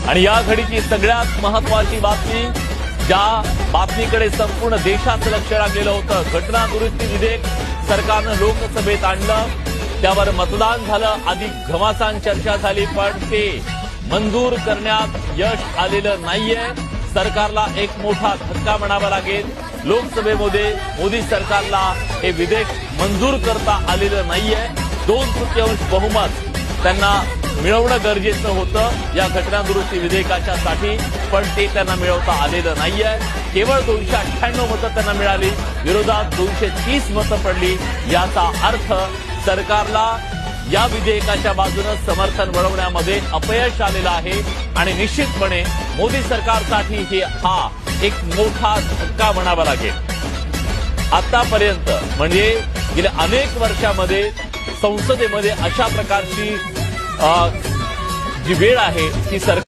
आणि या घडीची सगळ्यात महत्वाची बातमी, ज्या बातमीकडे संपूर्ण देशाचं लक्ष लागलेलं होतं, घटना दुरुस्ती विधेयक सरकारनं लोकसभेत आणलं, त्यावर मतदान झालं, अधिक घमासान चर्चा झाली, पण ते मंजूर करण्यात यश आलेलं नाहीये. सरकारला एक मोठा धक्का म्हणावा लागेल. लोकसभेमध्ये मोदी सरकारला हे विधेयक मंजूर करता आलेलं नाहीये. 2/3 बहुमत त्यांना मिळवणं गरजेचं होतं या घटना दुरुस्ती विधेयकाच्यासाठी, पण ते त्यांना मिळवता आलेलं नाहीये. केवळ 298 मतं त्यांना मिळाली, विरोधात 230 मतं पडली. याचा अर्थ सरकारला या विधेयकाच्या बाजूने समर्थन मिळवण्यामध्ये अपयश आलेलं आहे आणि निश्चितपणे मोदी सरकारसाठी हा एक मोठा धक्का म्हणावा लागेल. आतापर्यंत म्हणजे गेल्या अनेक वर्षामध्ये संसदेमध्ये अशा प्रकारची जी वेळ आहे ती सरकार